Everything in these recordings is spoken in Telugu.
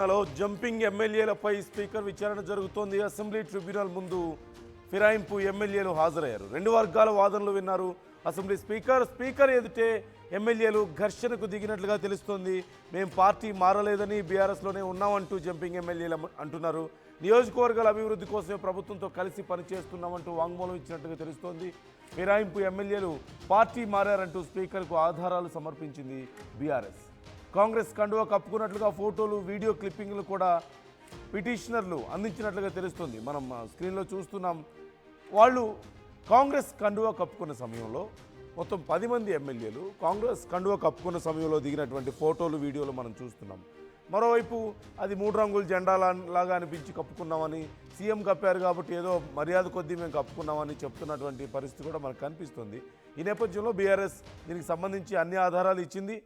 హలో జంపింగ్ ఎమ్మెల్యేలపై స్పీకర్ విచారణ జరుగుతోంది. అసెంబ్లీ ట్రిబ్యునల్ ముందు ఫిరాయింపు ఎమ్మెల్యేలు హాజరయ్యారు. రెండు వర్గాల వాదనలు విన్నారు అసెంబ్లీ స్పీకర్ ఎదుటే ఎమ్మెల్యేలు ఘర్షణకు దిగినట్లుగా తెలుస్తోంది. మేము పార్టీ మారలేదని బీఆర్ఎస్లోనే ఉన్నామంటూ జంపింగ్ ఎమ్మెల్యేలు అంటున్నారు. నియోజకవర్గాల అభివృద్ధి కోసమే ప్రభుత్వంతో కలిసి పనిచేస్తున్నామంటూ వాంగ్మూలం ఇచ్చినట్టుగా తెలుస్తోంది. ఫిరాయింపు ఎమ్మెల్యేలు పార్టీ మారారంటూ స్పీకర్కు ఆధారాలు సమర్పించింది బీఆర్ఎస్. కాంగ్రెస్ కండువా కప్పుకున్నట్లుగా ఫోటోలు, వీడియో క్లిప్పింగ్లు కూడా పిటిషనర్లు అందించినట్లుగా తెలుస్తుంది. మనం స్క్రీన్లో చూస్తున్నాం. వాళ్ళు కాంగ్రెస్ కండువా కప్పుకున్న సమయంలో మొత్తం 10 మంది ఎమ్మెల్యేలు కాంగ్రెస్ కండువా కప్పుకున్న సమయంలో దిగినటువంటి ఫోటోలు, వీడియోలు మనం చూస్తున్నాం. మరోవైపు అది 3 రంగుల జెండా లాగా అనిపించి కప్పుకున్నామని, సీఎం కప్పారు కాబట్టి ఏదో మర్యాద కొద్దీ మేము కప్పుకున్నామని చెప్తున్నటువంటి పరిస్థితి కూడా మనకు కనిపిస్తుంది. ఈ నేపథ్యంలో బీఆర్ఎస్ దీనికి సంబంధించి అన్ని ఆధారాలు ఇచ్చింది.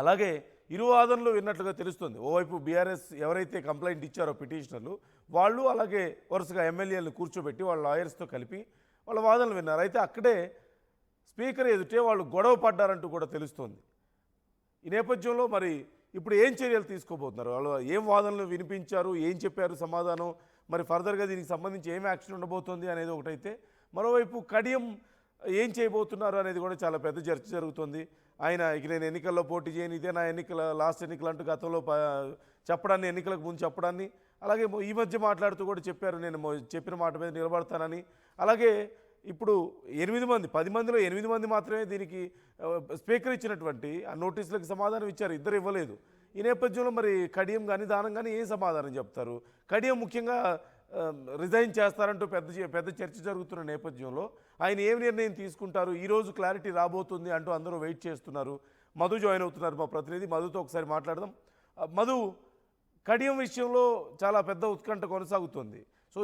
అలాగే ఇరు వాదనలు విన్నట్లుగా తెలుస్తుంది. ఓవైపు బీఆర్ఎస్ ఎవరైతే కంప్లైంట్ ఇచ్చారో పిటిషనర్లు, వాళ్ళు అలాగే వరుసగా ఎమ్మెల్యేలను కూర్చోబెట్టి వాళ్ళ లాయర్స్తో కలిపి వాళ్ళ వాదనలు విన్నారు. అయితే అక్కడే స్పీకర్ ఎదుటే వాళ్ళు గొడవ పడ్డారంటూ కూడా తెలుస్తోంది. ఈ నేపథ్యంలో మరి ఇప్పుడు ఏం చర్యలు తీసుకోబోతున్నారు? వాళ్ళు ఏం వాదనలు వినిపించారు, ఏం చెప్పారు సమాధానం, మరి ఫర్దర్గా దీనికి సంబంధించి ఏం యాక్షన్ ఉండబోతోంది అనేది ఒకటైతే, మరోవైపు కడియం ఏం చేయబోతున్నారు అనేది కూడా చాలా పెద్ద చర్చ జరుగుతుంది. ఆయన ఇక నేను ఎన్నికల్లో పోటీ చేయను, ఇదే నా లాస్ట్ ఎన్నికలు అంటూ గతంలో చెప్పడాన్ని, ఎన్నికలకు ముందు చెప్పడాన్ని, అలాగే ఈ మధ్య మాట్లాడుతూ కూడా చెప్పారు నేను చెప్పిన మాట మీద నిలబడతానని. అలాగే ఇప్పుడు 8 మంది, 10 మందిలో 8 మంది మాత్రమే దీనికి స్పీకర్ ఇచ్చినటువంటి ఆ నోటీసులకు సమాధానం ఇచ్చారు, ఇద్దరు ఇవ్వలేదు. ఈ నేపథ్యంలో మరి కడియం కానీ దానం కానీ ఏం సమాధానం చెప్తారు? కడియం ముఖ్యంగా రిజైన్ చేస్తారంటూ పెద్ద చర్చ జరుగుతున్న నేపథ్యంలో ఆయన ఏం నిర్ణయం తీసుకుంటారు? ఈరోజు క్లారిటీ రాబోతుంది అంటూ అందరూ వెయిట్ చేస్తున్నారు. మధు జాయిన్ అవుతున్నారు, మా ప్రతినిధి. మధుతో ఒకసారి మాట్లాడదాం. మధు, కడియం విషయంలో చాలా పెద్ద ఉత్కంఠ కొనసాగుతుంది. సో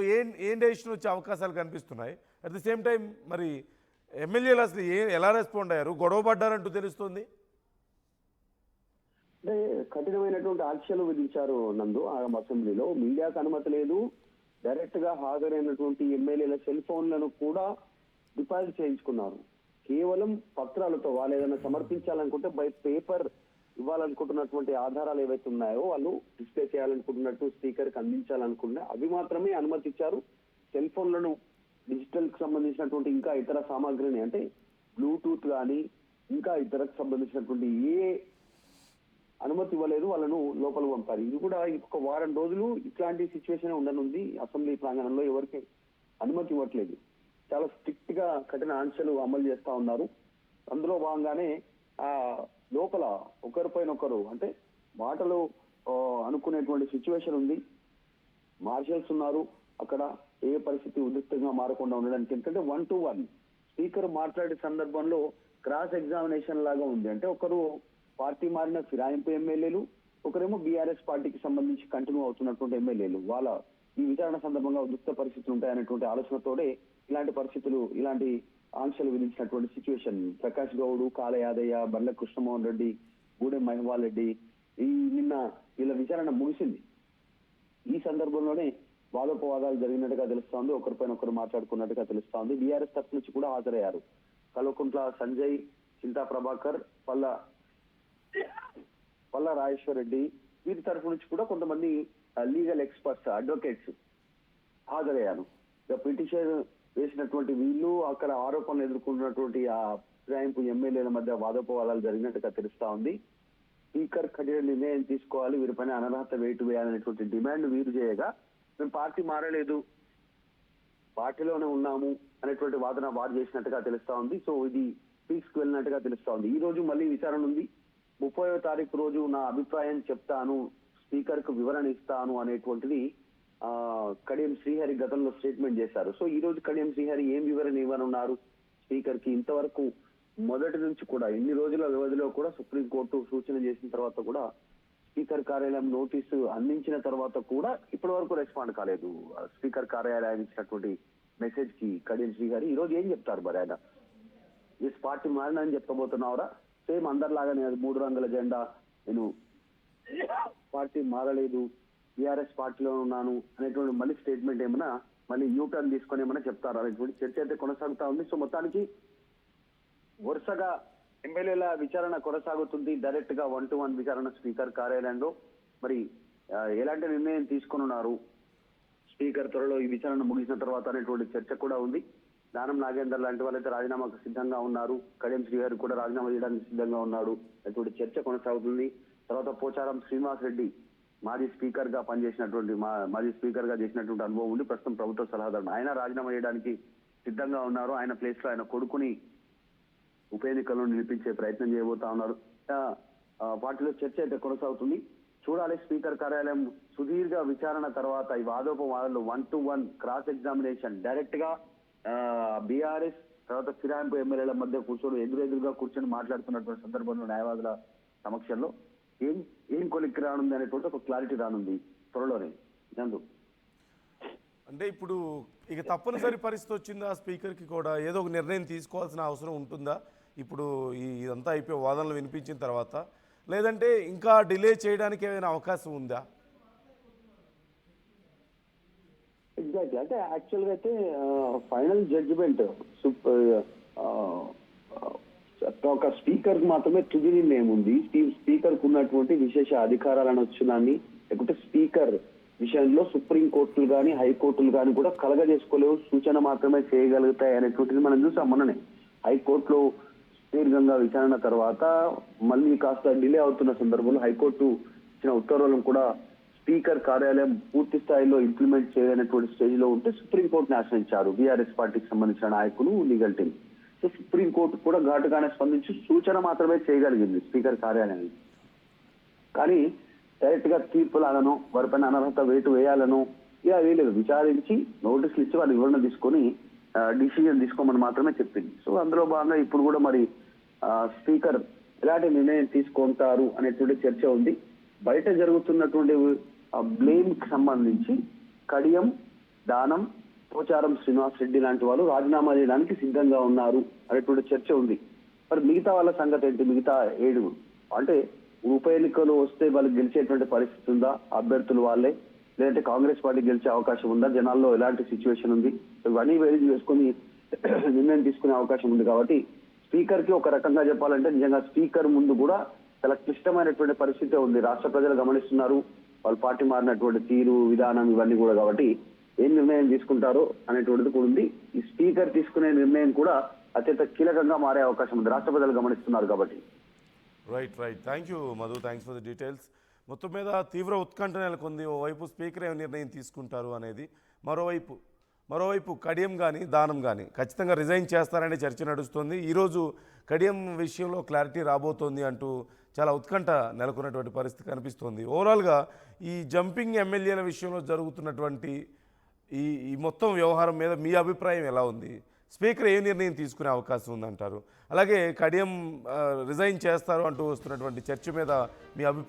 ఏం డెసిషన్ వచ్చే అవకాశాలు కనిపిస్తున్నాయి? అట్ ది సేమ్ టైం మరి ఎమ్మెల్యేలు అసలు ఎలా రెస్పాండ్ అయ్యారు? గొడవ పడ్డారంటూ తెలుస్తుంది. అంటే కఠినమైనటువంటి ఆంక్షలు విధించారు నందు. ఆ అసెంబ్లీలో మీడియాకు అనుమతి లేదు. డైరెక్ట్ గా హాజరైనటువంటి ఎమ్మెల్యేల సెల్ ఫోన్లను కూడా డిపాజిట్ చేయించుకున్నారు. కేవలం పత్రాలతో వాళ్ళు ఏదైనా సమర్పించాలనుకుంటే బై పేపర్ ఇవ్వాలనుకుంటున్నటువంటి ఆధారాలు ఏవైతే ఉన్నాయో వాళ్ళు డిస్ప్లే చేయాలనుకుంటున్నట్టు స్పీకర్ కి అందించాలనుకున్నా అవి మాత్రమే అనుమతి ఇచ్చారు. సెల్ ఫోన్లను, డిజిటల్ కి సంబంధించినటువంటి ఇంకా ఇతర సామాగ్రిని, అంటే బ్లూటూత్ కానీ ఇంకా ఇతరకు సంబంధించినటువంటి ఏ అనుమతి ఇవ్వలేదు. వాళ్ళను లోపలికి పంపారు. ఇది కూడా ఒక వారం రోజులు ఇట్లాంటి సిచ్యువేషన్ ఉండనుంది. అసెంబ్లీ ప్రాంగణంలో ఎవరికి అనుమతి ఇవ్వట్లేదు. చాలా స్ట్రిక్ట్ గా కఠిన ఆంక్షలు అమలు చేస్తా ఉన్నారు. అందులో భాగంగానే ఆ లోపల ఒకరిపైన ఒకరు అంటే మాటలు అనుకునేటువంటి సిచ్యువేషన్ ఉంది. మార్షల్స్ ఉన్నారు అక్కడ. ఏ పరిస్థితి ఉద్రిక్తంగా మారకుండా ఉండడానికి, ఎందుకంటే 1 to 1 స్పీకర్ మాట్లాడే సందర్భంలో క్రాస్ ఎగ్జామినేషన్ లాగా ఉంది. అంటే ఒకరు పార్టీ మారిన ఫిరాయింపు ఎమ్మెల్యేలు, ఒకరేమో బీఆర్ఎస్ పార్టీకి సంబంధించి కంటిన్యూ అవుతున్నటువంటి ఎమ్మెల్యేలు. వాళ్ళ ఈ విచారణ సందర్భంగా ఉద్రిక్త పరిస్థితులు ఉంటాయనేటువంటి ఆలోచనతోనే ఇలాంటి పరిస్థితులు, ఇలాంటి ఆంక్షలు విధించినటువంటి సిచ్యువేషన్. ప్రకాష్ గౌడ్, కాళ యాదయ్య, బండ్ల కృష్ణమోహన్ రెడ్డి, గూడెం మహిపాల్ రెడ్డి నిన్న వీళ్ళ విచారణ ముగిసింది. ఈ సందర్భంలోనే వాదోపవాదాలు జరిగినట్టుగా తెలుస్తోంది. ఒకరిపైన ఒకరు మాట్లాడుకున్నట్టుగా తెలుస్తోంది. బీఆర్ఎస్ తరఫు నుంచి కూడా హాజరయ్యారు. కల్వకుంట్ల సంజయ్, చింతా ప్రభాకర్, పల్ల రాజేశ్వర్ రెడ్డి, వీరి తరఫు నుంచి కూడా కొంతమంది లీగల్ ఎక్స్పర్ట్స్, అడ్వకేట్స్ హాజరయ్యారు. పిటిషన్ వేసినటువంటి వీళ్ళు అక్కడ ఆరోపణలు ఎదుర్కొన్నటువంటి ఆ ఫిరాయింపు ఎమ్మెల్యేల మధ్య వాదోపవాదాలు జరిగినట్టుగా తెలుస్తా ఉంది. స్పీకర్ కఠిన నిర్ణయం తీసుకోవాలి, వీరిపైన అనర్హత వేటు వేయాలనేటువంటి డిమాండ్ వీరు చేయగా, మేము పార్టీ మారలేదు, పార్టీలోనే ఉన్నాము అనేటువంటి వాదన వారు చేసినట్టుగా తెలుస్తా ఉంది. సో ఇది పీక్స్ కు వెళ్ళినట్టుగా తెలుస్తా ఉంది. ఈ రోజు మళ్ళీ విచారణ ఉంది. 30వ తారీఖు రోజు నా అభిప్రాయం చెప్తాను, స్పీకర్ కు వివరణ ఇస్తాను అనేటువంటిది కడియం శ్రీహరి గతంలో స్టేట్మెంట్ చేశారు. సో ఈ రోజు కడియం శ్రీహరి ఏం వివరణ ఇవ్వనున్నారు స్పీకర్ కి? ఇంతవరకు మొదటి నుంచి కూడా ఇన్ని రోజుల వ్యవధిలో కూడా సుప్రీంకోర్టు సూచన చేసిన తర్వాత కూడా, స్పీకర్ కార్యాలయం నోటీసు అందించిన తర్వాత కూడా ఇప్పటి వరకు రెస్పాండ్ కాలేదు. స్పీకర్ కార్యాలయం ఇచ్చినటువంటి మెసేజ్ కి కడియం శ్రీహరి ఈ రోజు ఏం చెప్తారు? మరి ఆయన ఈ పార్టీ మారినని చెప్పబోతున్నావురా? సేమ్ అందరిలాగానే 3 రంగుల జెండా, నేను పార్టీ మారలేదు, టీఆర్ఎస్ పార్టీలో ఉన్నాను అనేటువంటి మళ్ళీ స్టేట్మెంట్ ఏమైనా మళ్ళీ యూటర్న్ తీసుకొని ఏమైనా చెప్తారు అనేటువంటి చర్చ అయితే కొనసాగుతా ఉంది. సో మొత్తానికి వరుసగా ఎమ్మెల్యేల విచారణ కొనసాగుతుంది. డైరెక్ట్ గా 1 to 1 విచారణ స్పీకర్ కార్యాలయంలో. మరి ఎలాంటి నిర్ణయం తీసుకొనున్నారు స్పీకర్ త్వరలో ఈ విచారణ ముగిసిన తర్వాత అనేటువంటి చర్చ కూడా ఉంది. దానం నాగేందర్ లాంటి వాళ్ళైతే రాజీనామాకు సిద్ధంగా ఉన్నారు, కడియం శ్రీహరి కూడా రాజీనామా చేయడానికి సిద్ధంగా ఉన్నాడు అటువంటి చర్చ కొనసాగుతుంది. తర్వాత పోచారం శ్రీనివాస్ రెడ్డి మాజీ స్పీకర్ గా పనిచేసినటువంటి మాజీ స్పీకర్ గా చేసినటువంటి అనుభవం ఉండి ప్రస్తుతం ప్రభుత్వ సలహాదారు, ఆయన రాజీనామా చేయడానికి సిద్ధంగా ఉన్నారు. ఆయన ప్లేస్ లో ఆయన కొడుకుని ఉప ఎన్నికల్లో నిలిపించే ప్రయత్నం చేయబోతా ఉన్నారు. పార్టీలో చర్చ అయితే కొనసాగుతుంది. చూడాలి. స్పీకర్ కార్యాలయం సుదీర్ఘ విచారణ తర్వాత ఈ వాదోపవాదాలు 1-to-1 క్రాస్ ఎగ్జామినేషన్ డైరెక్ట్ గా బీఆర్ఎస్ తర్వాత ఫిరాయింపు ఎమ్మెల్యేల మధ్య కూర్చొని ఎదురుగా కూర్చొని మాట్లాడుతున్నటువంటి సందర్భంలో న్యాయవాదుల సమక్షంలో ఏం కొలిక్కి రానుంది అనేటువంటి ఒక క్లారిటీ రానుంది త్వరలోనే. నందు అంటే ఇప్పుడు ఇక తప్పనిసరి పరిస్థితి వచ్చిందా స్పీకర్కి కూడా ఏదో ఒక నిర్ణయం తీసుకోవాల్సిన అవసరం ఉంటుందా ఇప్పుడు ఇదంతా అయిపోయి వాదనలు వినిపించిన తర్వాత, లేదంటే ఇంకా డిలే చేయడానికి ఏమైనా అవకాశం ఉందా? ఎగ్జాక్ట్లీ. అంటే యాక్చువల్ గా అయితే ఫైనల్ జడ్జిమెంట్ ఒక స్పీకర్ కు మాత్రమే తుది నిర్ణయం ఉంది. స్పీకర్ కు ఉన్నటువంటి విశేష అధికారాలను వచ్చినాన్ని లేకుంటే స్పీకర్ విషయంలో సుప్రీం కోర్టులు కానీ హైకోర్టులు కానీ కూడా కలగజేసుకోలేవు, సూచన మాత్రమే చేయగలుగుతాయి అనేటువంటిది మనం చూసాం మొన్ననే. హైకోర్టులో దీర్ఘంగా విచారణ తర్వాత మళ్ళీ కాస్త డిలే అవుతున్న సందర్భంలో హైకోర్టు ఇచ్చిన ఉత్తర్వులను కూడా స్పీకర్ కార్యాలయం పూర్తి స్థాయిలో ఇంప్లిమెంట్ చేయనటువంటి స్టేజ్ లో ఉంటే సుప్రీంకోర్టుని ఆశ్రయించారు బీఆర్ఎస్ పార్టీకి సంబంధించిన నాయకులు, లీగల్ టీం. సో సుప్రీంకోర్టు కూడా ఘాటుగానే స్పందించి సూచన మాత్రమే చేయగలిగింది స్పీకర్ కార్యాలయానికి. కానీ డైరెక్ట్ గా తీర్పులాలను వారిపైన అనర్హత వేటు వేయాలను ఇలా వేయలేదు. విచారించి నోటీసులు ఇచ్చి వాళ్ళు వివరణ తీసుకొని డిసిజన్ తీసుకోమని మాత్రమే చెప్పింది. సో అందులో భాగంగా ఇప్పుడు కూడా మరి స్పీకర్ ఎలాంటి నిర్ణయం తీసుకుంటారు అనేటువంటి చర్చ ఉంది. బయట జరుగుతున్నటువంటి బ్లేమ్ కి సంబంధించి కడియం, దానం, పోచారం శ్రీనివాస్ రెడ్డి లాంటి వాళ్ళు రాజీనామా చేయడానికి సిద్ధంగా ఉన్నారు అనేటువంటి చర్చ ఉంది. మరి మిగతా వాళ్ళ సంగతి ఏంటి? మిగతా 7 అంటే ఉప ఎన్నికలు వస్తే వాళ్ళు గెలిచేటువంటి పరిస్థితి ఉందా? అభ్యర్థులు వాళ్ళే, లేదంటే కాంగ్రెస్ పార్టీ గెలిచే అవకాశం ఉందా? జనాల్లో ఎలాంటి సిచ్యువేషన్ ఉంది? ఇవన్నీ వేరీ చేసుకుని నిర్ణయం తీసుకునే అవకాశం ఉంది. కాబట్టి స్పీకర్ కి ఒక రకంగా చెప్పాలంటే నిజంగా స్పీకర్ ముందు కూడా చాలా క్లిష్టమైనటువంటి పరిస్థితి ఉంది. రాష్ట్ర ప్రజలు గమనిస్తున్నారు వాళ్ళు పార్టీ మారినటువంటి తీరు, విధానం ఇవన్నీ కూడా. కాబట్టి ఏం నిర్ణయం తీసుకుంటారో అనేటువంటిది కూడా ఉంది. ఈ స్పీకర్ తీసుకునే నిర్ణయం కూడా అత్యంత కీలకంగా మారే అవకాశం ఉంది. రాష్ట్ర ప్రజలు గమనిస్తున్నారు కాబట్టి. Right. Thank you Madhu, thanks for the details. మొత్తం మీద తీవ్ర ఉత్కంఠ నెలకొంది. ఓవైపు స్పీకర్ ఏం నిర్ణయం తీసుకుంటారు అనేది, మరోవైపు కడియం కానీ దానం కానీ ఖచ్చితంగా రిజైన్ చేస్తారనే చర్చ నడుస్తుంది. ఈరోజు కడియం విషయంలో క్లారిటీ రాబోతోంది అంటూ చాలా ఉత్కంఠ నెలకొన్నటువంటి పరిస్థితి కనిపిస్తోంది. ఓవరాల్గా ఈ జంపింగ్ ఎమ్మెల్యేల విషయంలో జరుగుతున్నటువంటి ఈ మొత్తం వ్యవహారం మీద మీ అభిప్రాయం ఎలా ఉంది? స్పీకర్ ఏ నిర్ణయం తీసుకునే అవకాశం ఉందంటారు? అలాగే కడియం రిజైన్ చేస్తారు అంటూ వస్తున్నటువంటి చర్చ మీద మీ అభిప్రాయం